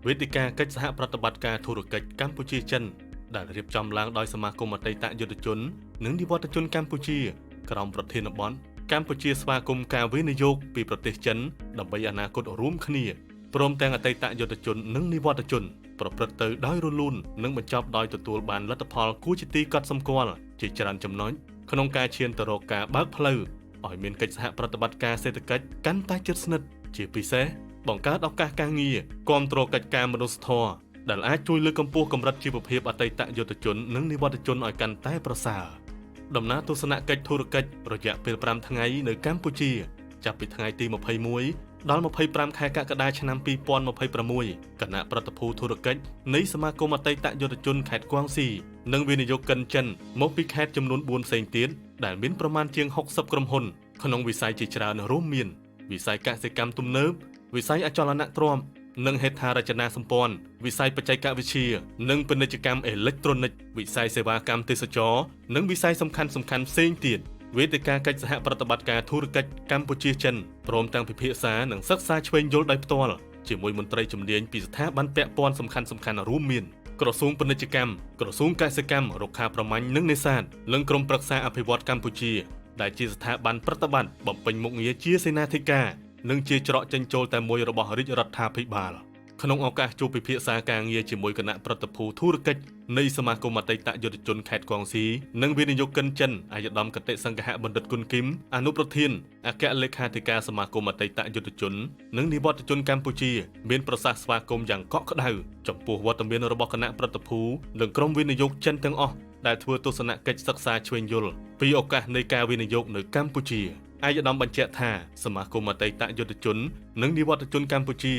វេទិកាកិច្ចសហប្រតិបត្តិការធុរកិច្ចកម្ពុជាចិនដែលរៀបចំឡើងដោយសមាគមអតីតយុទ្ធជននិងនិវត្តជនកម្ពុជាក្រោមប្រធានបទកម្ពុជាស្វាគមន៍ការវិនិយោគពីប្រទេសចិនដើម្បីអនាគតរួមគ្នាព្រមទាំងអតីតយុទ្ធជននិងនិវត្តជនប្រព្រឹត្តទៅដោយរលូននិងបញ្ចប់ដោយទទួលបានលទ្ធផលគួរជាទីកត់សម្គាល់ជាច្រើនចំណុចក្នុងការឈានទៅរកការបើកផ្លូវឲ្យមានកិច្ចសហប្រតិបត្តិការសេដ្ឋកិច្ចកាន់តែជិតស្និទ្ធជាពិសេសបង្កើតឱកាសការងារគាំទ្រកិច្ចការមនុស្សធម៌ដែលអាចជួយលើកកម្ពស់កម្រិតជីវភាពអតីតយុទ្ធជននិងនិវត្តជនឲ្យកាន់តែប្រសើរដំណើរទស្សនកិច្ចធុរកិច្ចរយៈពេល5ថ្ងៃនៅកម្ពុជាចាប់ពីថ្ងៃទី21ដល់25ខែកក្កដាឆ្នាំ2026គណៈប្រតិភូធុរកិច្ចនៃសមាគមអតីតយុទ្ធជនខេត្តគួងស៊ីនិងវិនិយោគិនចិនមកពីខេត្តចំនួន4ផ្សេងទៀតដែលមានប្រមាណជាង60ក្រុមហ៊ុនក្នុងវិស័យជាច្រើនរួមមានវិស័យកសិកម្មទំនើបវិស័យអចលនទ្រព្យនិងហេដ្ឋារចនាសម្ព័ន្ធវិស័យបច្ចេកវិទ្យានិងពាណិជ្ជកម្មអេឡិចត្រូនិកវិស័យសេវាកម្មទេសចរណ៍និងវិស័យសំខាន់ៗផ្សេងទៀតវេទិកាកិច្ចសហប្រតិបត្តិការធុរកិច្ចកម្ពុជាចិនព្រមទាំងពិភាក្សានិងសិក្សាឆ្វេងយល់ដោយផ្ទាល់ជាមួយមន្ត្រីជំនាញពីស្ថាប័នពាក់ព័ន្ធសំខាន់ៗរួមមានក្រសួងពាណិជ្ជកម្មក្រសួងកសិកម្មរុក្ខាប្រមាញ់និងនេសាទនិងក្រុមប្រឹក្សាអភិវឌ្ឍកម្ពុជាដែលជាស្ថាប័នប្រតិបត្តិបំពេញមុខងារជាសេនាធិការនិងជាច្រកចេញចូលតែមួយរបស់រាជរដ្ឋាភិបាលក្នុងឱកាសជួបពិភាក្សាការងារជាមួយគណៈប្រតិភូធុរកិច្ចនៃសមាគមអតីតយុទ្ធជនខេត្តគួងស៊ីនិងវិនិយោគិនចិនអាយដាមគតិសង្ឃៈបណ្ឌិតគុណគឹមអនុប្រធានអគ្គលេខាធិការសមាគមអតីតយុទ្ធជននិងនិវត្តជនកម្ពុជាមានប្រសាសន៍ស្វាគមន៍យ៉ាងកក់ក្ដៅចំពោះវត្តមានរបស់គណៈប្រតិភូនិងក្រុមវិនិយោគចិនទាំងអស់ដែលធ្វើទស្សនកិច្ចសិក្សាឆ្វេងយល់ពីឱកាសនៃការវិនិយោគនៅកម្ពុជាអាយដាមបញ្ជាក់ថាសមាគមអតីតយុទ្ធជននិងនិវត្តជនកម្ពុជា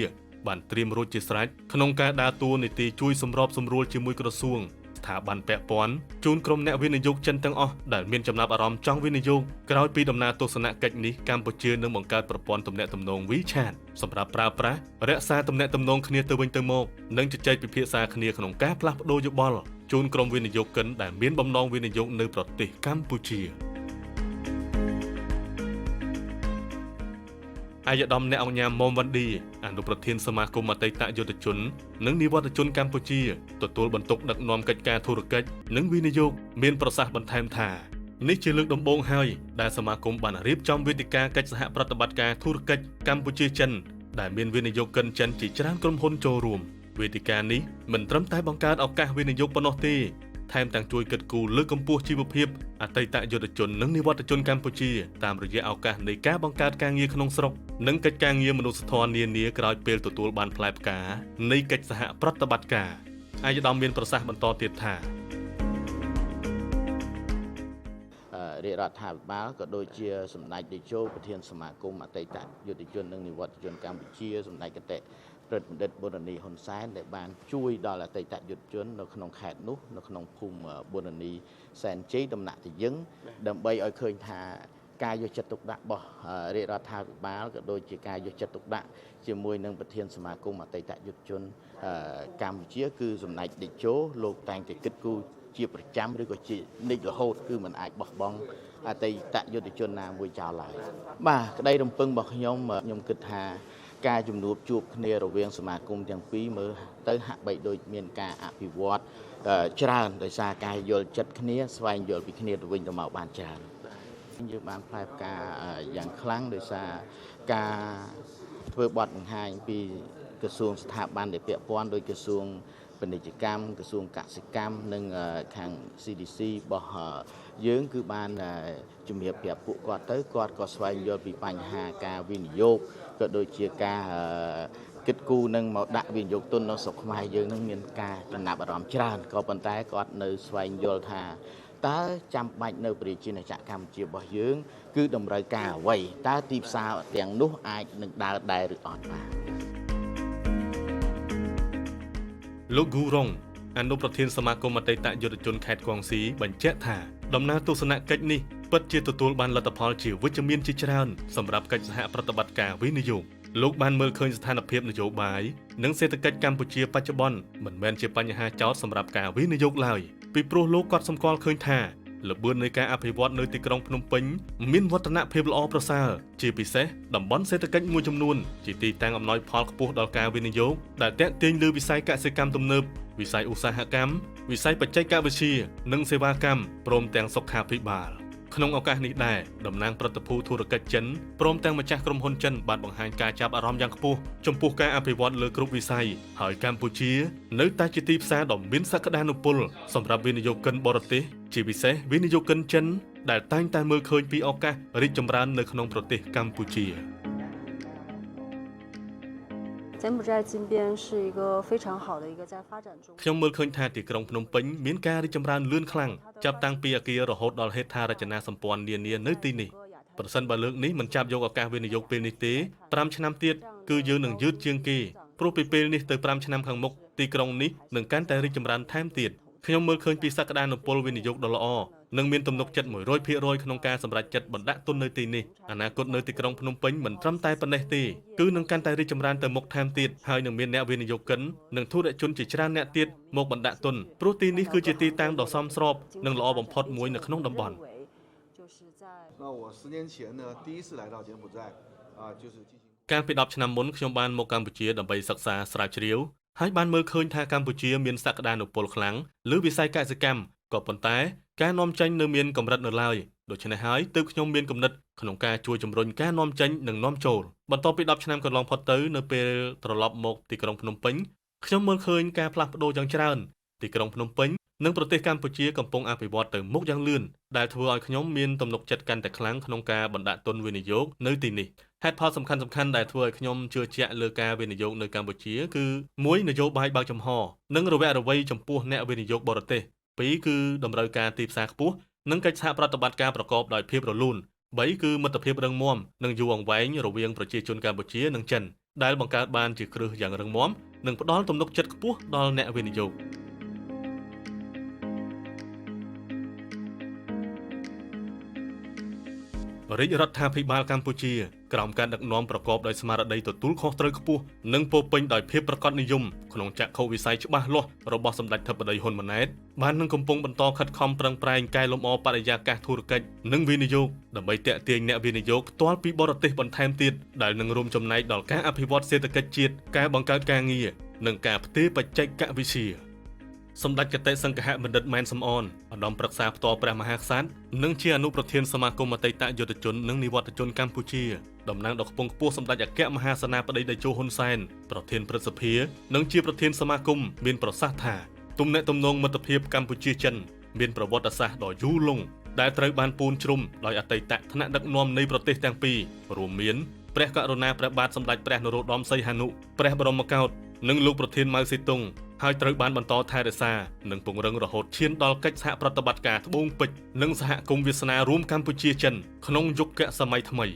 បានត្រៀមរួចជាស្រេចក្នុងការដើរតួនាទីជួយសម្របសម្រួលជាមួយក្រសួងស្ថាប័នពាក់ព័ន្ធជូនក្រុមអ្នកវិនិយោគចិនទាំងអស់ដែលមានចំណាប់អារម្មណ៍ចង់វិនិយោគក្រោយពីដំណើរទស្សនកិច្ចនេះកម្ពុជានឹងបង្កើតប្រព័ន្ធទំនាក់ទំនង WeChat សម្រាប់ប្រើប្រាស់រក្សាទំនាក់ទំនងគ្នាទៅវិញទៅមកនិងជជែកពិភាក្សាគ្នាក្នុងការផ្លាស់ប្ដូរយោបល់ជូនក្រុមវិនិយោគិនដែលមានបំណងវិនិយោគនៅប្រទេសកម្ពុជាអាយដាមអ្នកអង្គញាមុំវ៉ាន់ឌីអនុប្រធានសមាគមអតីតយុទ្ធជននិងនិវត្តជនកម្ពុជាទទួលបន្ទុកដឹកនាំកិច្ចការធុរកិច្ចនិងវិនិយោគមានប្រសាសន៍បន្ថែមថានេះជាលើកដំបូងហើយដែលសមាគមបានរៀបចំវេទិកាកិច្ចសហប្រតិបត្តិការធុរកិច្ចកម្ពុជាចិនដែលមានវិនិយោគិនចិនជាច្រើនក្រុមហ៊ុនចូលរួមវេទិកានេះមិនត្រឹមតែបង្កើតឱកាសវិនិយោគប៉ុណ្ណោះទេថែមទាំងជួយគិតគូរលើកកម្ពស់ជីវភាពអតីតយុទ្ធជននិងនិវត្តជនកម្ពុជាតាមរយៈឱកាសនៃការបង្កើតការងារក្នុងស្រុកនិងកិច្ចការងារមនុស្សធម៌នានាក្រោយពេលទទួលបានផ្លែផ្កានៃកិច្ចសហប្រតិបត្តិការអាយដាមមានប្រសាសន៍បន្តទៀតថារាជរដ្ឋាភិបាលក៏ដូចជាសម្ដេចតេជោប្រធានសមាគមអតីតយុទ្ធជននិងនិវត្តជនកម្ពុជាសម្ដេចគតិព្រឹទ្ធបណ្ឌិតប៊ុនរនីហ៊ុនសែនដែលបានជួយដល់អតីតយុទ្ធជននៅក្នុងខេត្តនោះនៅក្នុងភូមិប៊ុនរនីសែនជ័យដំណាក់ទយឹងដើម្បីឲ្យឃើញថាការយកចិត្តទុកដាក់របស់រាជរដ្ឋាភិបាលក៏ដូចជាការយកចិត្តទុកដាក់ជាមួយនឹងប្រធានសមាគមអតីតយុទ្ធជនកម្ពុជាគឺសម្ដេចតេជោលោកតែងតែគិតគូរជាប្រចាំឬក៏ជានិច្ចរហូតគឺមិនអាចបោះបង់អតីតយុទ្ធជនណាមួយចោលឡើយបាទក្តីរំពឹងរបស់ខ្ញុំគិតថាការជំនួបជួបគ្នារវាងសមាគមទាំងពីរមើលទៅហាក់បីដូចមានការអភិវឌ្ឍច្រើនដោយសារការយល់ចិត្តគ្នាស្វែងយល់ពីគ្នាទៅវិញទៅមកបានច្រើនយើងបានផ្លែផ្កាយ៉ាងខ្លាំងដោយសារការធ្វើបទបង្ហាញពីក្រសួងស្ថាប័នដែលពាក់ព័ន្ធដោយក្រសួងពាណិជ្ជកម្មក្រសួងកសិកម្មនិងខាង CDC របស់យើងគឺបានជំរាបប្រាប់ពួកគាត់ទៅគាត់ក៏ស្វែងយល់ពីបញ្ហាការវិនិយោគក៏ដូចជាការគិតគូរនឹងមកដាក់វិនិយោគទុននៅស្រុកខ្មែរយើងនឹងមានការចំណាប់អារម្មណ៍ច្រើនក៏ប៉ុន្តែគាត់នៅស្វែងយល់ថាតើចាំបាច់នៅប្រជាណាចក្រកម្ពុជារបស់យើងគឺតម្រូវការអ្វីតើទីផ្សារទាំងនោះអាចនឹងដើរដែរឬអត់បាទលោកហ្គូរ៉ុងអនុប្រធានសមាគមអតីតយុទ្ធជនខេត្តគួងស៊ីបញ្ជាក់ថាដំណើរទស្សនកិច្ចនេះពិតជាទទួលបានលទ្ធផលជាវិជ្ជមានជាច្រើនសម្រាប់កិច្ចសហប្រតិបត្តិការវិនិយោគលោកបានមើលឃើញស្ថានភាពនយោបាយនិងសេដ្ឋកិច្ចកម្ពុជាបច្ចុប្បន្នមិនមែនជាបញ្ហាចោទសម្រាប់ការវិនិយោគឡើយពីព្រោះលោកក៏សម្គាល់ឃើញថា ល្បឿននៃការអភិវឌ្ឍនៅទីក្រុងភ្នំពេញមានវឌ្ឍនភាពល្អប្រសើរជាពិសេសតំបន់សេដ្ឋកិច្ចមួយចំនួនជាទីតាំងអំណោយផលខ្ពស់ដល់ការវិនិយោគដែលទាក់ទាញលើវិស័យកសិកម្មទំនើបវិស័យឧស្សាហកម្មវិស័យបច្ចេកវិទ្យានិងសេវាកម្មព្រមទាំងសុខាភិបាលក្នុងឱកាសនេះដែរតំណាងប្រតិភូធុរកិច្ចចិនព្រមទាំងម្ចាស់ក្រុមហ៊ុនចិនបានបង្ហាញការចាប់អារម្មណ៍យ៉ាងខ្ពស់ចំពោះការអភិវឌ្ឍលើគ្រប់វិស័យហើយកម្ពុជានៅតែជាទីផ្សារដ៏មានសក្តានុពលសម្រាប់វិនិយោគិនបរទេសជាពិសេសវិនិយោគិនចិនដែលតែងតែមើលឃើញពីឱកាសរីកចម្រើននៅក្នុងប្រទេសកម្ពុជា柬埔寨金边是一个非常好的一个在发展中。ខ្ញុំមើលឃើញថាទីក្រុងភ្នំពេញមានការរីកចម្រើនលឿនខ្លាំងចាប់តាំងពីអគាររហូតដល់ហេដ្ឋារចនាសម្ព័ន្ធនានានៅទីនេះប្រសិនបើលើកនេះមិនចាប់យកឱកាសវិនិយោគពេលនេះទេ5ឆ្នាំទៀតគឺយើងនឹងយឺតជាងគេព្រោះពីពេលនេះទៅ5ឆ្នាំខាងមុខទីក្រុងនេះនឹងកាន់តែរីកចម្រើនថែមទៀតខ្ញុំមើលឃើញពីសក្តានុពលវិនិយោគដ៏ល្អនិងមានទំនុកចិត្ត100%ក្នុងការសម្រេចចិត្តបណ្ដាក់ទុននៅទីនេះអនាគតនៅទីក្រុងភ្នំពេញមិនត្រឹមតែប៉ុណ្ណេះទេគឺនឹងកាន់តែរីកចម្រើនទៅមុខថែមទៀតហើយនឹងមានអ្នកវិនិយោគិននិងធុរជនជាច្រើនអ្នកទៀតមកបណ្ដាក់ទុនព្រោះទីនេះគឺជាទីតាំងដ៏សមស្របនិងល្អបំផុតមួយនៅក្នុងតំបន់កាលពី10ឆ្នាំមុនខ្ញុំបានមកកម្ពុជាដើម្បីសិក្សាស្រាវជ្រាវហើយបានមើលឃើញថាកម្ពុជាមានសក្តានុពលខ្លាំងលើវិស័យកសិកម្មក៏ប៉ុន្តែការនាំចេញនៅមានកម្រិតនៅឡើយដូច្នេះហើយទើបខ្ញុំមានគំនិតក្នុងការជួយជំរុញការនាំចេញនិងនាំចូលបន្ទាប់ពី10ឆ្នាំកន្លងផុតទៅនៅពេលត្រឡប់មកទីក្រុងភ្នំពេញខ្ញុំមើលឃើញការផ្លាស់ប្ដូរយ៉ាងច្រើនទីក្រុងភ្នំពេញនិងប្រទេសកម្ពុជាកំពុងអភិវឌ្ឍទៅមុខយ៉ាងលឿនដែលធ្វើឲ្យខ្ញុំមានទំនុកចិត្តកាន់តែខ្លាំងក្នុងការបណ្ដាក់ទុនវិនិយោគនៅទីនេះហេតុផលសំខាន់ៗដែលធ្វើឲ្យខ្ញុំជឿជាក់លើការវិនិយោគនៅកម្ពុជាគឺ1នយោបាយបើកចំហនិងរវៈរវៃចំពោះអ្នកវិនិយោគបរទេស2គឺតម្រូវការទីផ្សារខ្ពស់និងកិច្ចសហប្រតិបត្តិការប្រកបដោយភាពរលូន3គឺមិត្តភាពរឹងមាំនិងយូរអង្វែងរវាងប្រជាជនកម្ពុជានិងចិនដែលបង្កើតបានជាគ្រឹះយ៉ាងរឹងមាំនិងផ្ដល់ទំនុកចិត្តខ្ពស់ដល់អ្នកវិនិយោគរាជរដ្ឋាភិបាលកម្ពុជាក្រោមការដឹកនាំប្រកបដោយស្មារតីទទួលខុសត្រូវខ្ពស់និងពោរពេញដោយភាពប្រាកដនិយមក្នុងចក្ខុវិស័យច្បាស់លាស់របស់សម្ដេចធិបតីហ៊ុនម៉ាណែតបាននឹងកំពុងបន្តខិតខំប្រឹងប្រែងកែលម្អបរិយាកាសធុរកិច្ចនិងវិនិយោគដើម្បីទាក់ទាញអ្នកវិនិយោគផ្ទាល់ពីបរទេសបន្ថែមទៀតដែលនឹងរួមចំណែកដល់ការអភិវឌ្ឍសេដ្ឋកិច្ចជាតិការបង្កើតការងារនិងការផ្ទេរបច្ចេកវិទ្យាសម្ដេចគតិសង្ឃៈបណ្ឌិតម៉ែនសំអនឧត្តមប្រឹក្សាផ្ទាល់ព្រះមហាក្សត្រនិងជាអនុប្រធានសមាគមអតីតយុទ្ធជននិងនិវត្តជនកម្ពុជាតំណាងដ៏ខ្ពង់ខ្ពស់សម្ដេចអគ្គមហាសេនាបតីតេជោហ៊ុនសែនប្រធានព្រឹទ្ធសភានិងជាប្រធានសមាគមមានប្រសាសន៍ថាទំនាក់ទំនងមិត្តភាពកម្ពុជាចិនមានប្រវត្តិសាស្ត្រដ៏យូរលង់ដែលត្រូវបានពូនជ្រុំដោយអតីតថ្នាក់ដឹកនាំនៃប្រទេសទាំងពីររួមមានព្រះករុណាព្រះបាទសម្ដេចព្រះនរោត្តមសីហនុព្រះបរមកោដ្ឋនិងលោកប្រធានម៉ៅសេតុងហើយត្រូវបានបន្តថែរក្សានិងពង្រឹងរហូតឈានដល់កិច្ចសហប្រតិបត្តិការត្បូងពេជ្រនិងសហគមន៍វាសនារួមកម្ពុជាចិនក្នុងយុគសម័យថ្មី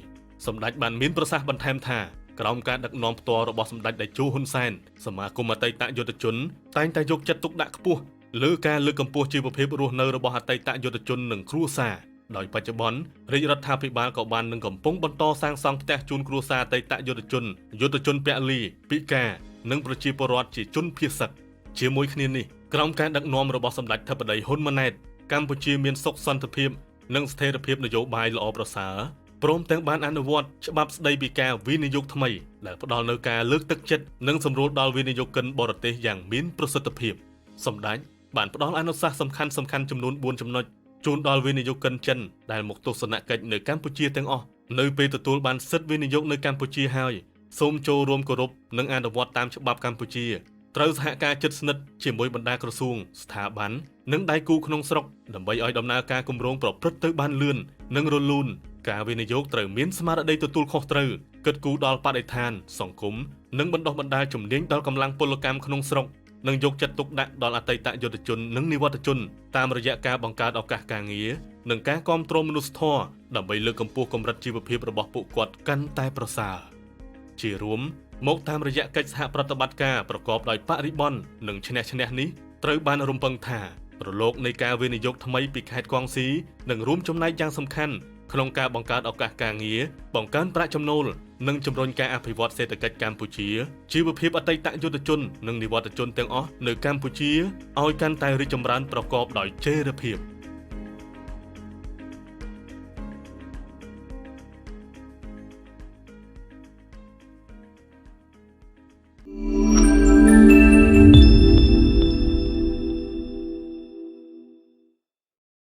សម្ដេចបានមានប្រសាសន៍បន្ថែមថាក្រោមការដឹកនាំផ្ទាល់របស់សម្ដេចតេជោហ៊ុនសែនសមាគមអតីតយុទ្ធជនតែងតែយកចិត្តទុកដាក់ខ្ពស់លើការលើកកម្ពស់ជីវភាពរស់នៅរបស់អតីតយុទ្ធជននិងគ្រួសារដោយបច្ចុប្បន្នរាជរដ្ឋាភិបាលក៏បាននឹងកំពុងបន្តសាងសង់ផ្ទះជូនគ្រួសារអតីតយុទ្ធជនពលីពិការនិងប្រជាពលរដ្ឋជាជនភៀសសិទ្ធិជាមួយគ្នានេះក្រោមការដឹកនាំរបស់សម្ដេចធិបតីហ៊ុនម៉ាណែតកម្ពុជាមានសុខសន្តិភាពនិងស្ថិរភាពនយោបាយល្អប្រសើរព្រមទាំងបានអនុវត្តច្បាប់ស្តីពីការវិនិយោគថ្មីដែលផ្ដល់នូវការលើកទឹកចិត្តនិងសម្រួលដល់វិនិយោគិនបរទេសយ៉ាងមានប្រសិទ្ធភាពសម្ដេចបានផ្ដល់អនុសាសន៍សំខាន់ចំនួន4ចំណុចជូនដល់វិនិយោគិនចិនដែលមកទស្សនកិច្ចនៅកម្ពុជាទាំងអស់នៅពេលទទួលបានសិទ្ធិវិនិយោគនៅកម្ពុជាហើយសូមចូលរួមគោរពនិងអនុវត្តតាមច្បាប់កម្ពុជាត្រូវសហការជិតស្និទ្ធជាមួយបណ្ដាក្រសួងស្ថាប័ននិងដៃគូក្នុងស្រុកដើម្បីឲ្យដំណើរការគម្រោងប្រព្រឹត្តទៅបានលឿននិងរលូនការវិនិយោគត្រូវមានស្មារតីទទួលខុសត្រូវគិតគូរដល់បរិស្ថានសង្គមនិងបណ្ដុះបណ្ដាលជំនាញដល់កម្លាំងពលកម្មក្នុងស្រុកនិងយកចិត្តទុកដាក់ដល់អតីតយុទ្ធជននិងនិវត្តជនតាមរយៈការបង្កើតឱកាសការងារនិងការគាំទ្រមនុស្សធម៌ដើម្បីលើកកម្ពស់កម្រិតជីវភាពរបស់ពួកគាត់កាន់តែប្រសើរជារួមមកតាមរយៈកិច្ចសហប្រតិបត្តិការប្រកបដោយបរិបទនិងឈ្នះនេះត្រូវបានរំពឹងថារលកនៃការវិនិយោគថ្មីពីខេត្តកងស៊ីនឹងរួមចំណែកយ៉ាងសំខាន់ក្នុងការបង្កើតឱកាសការងារបង្កើនប្រាក់ចំណូលនិងជំរុញការអភិវឌ្ឍសេដ្ឋកិច្ចកម្ពុជាជីវភាពអតីតយុទ្ធជននិងនិវត្តជនទាំងអស់នៅកម្ពុជាឲ្យកាន់តែរីកចម្រើនប្រកបដោយចីរភាព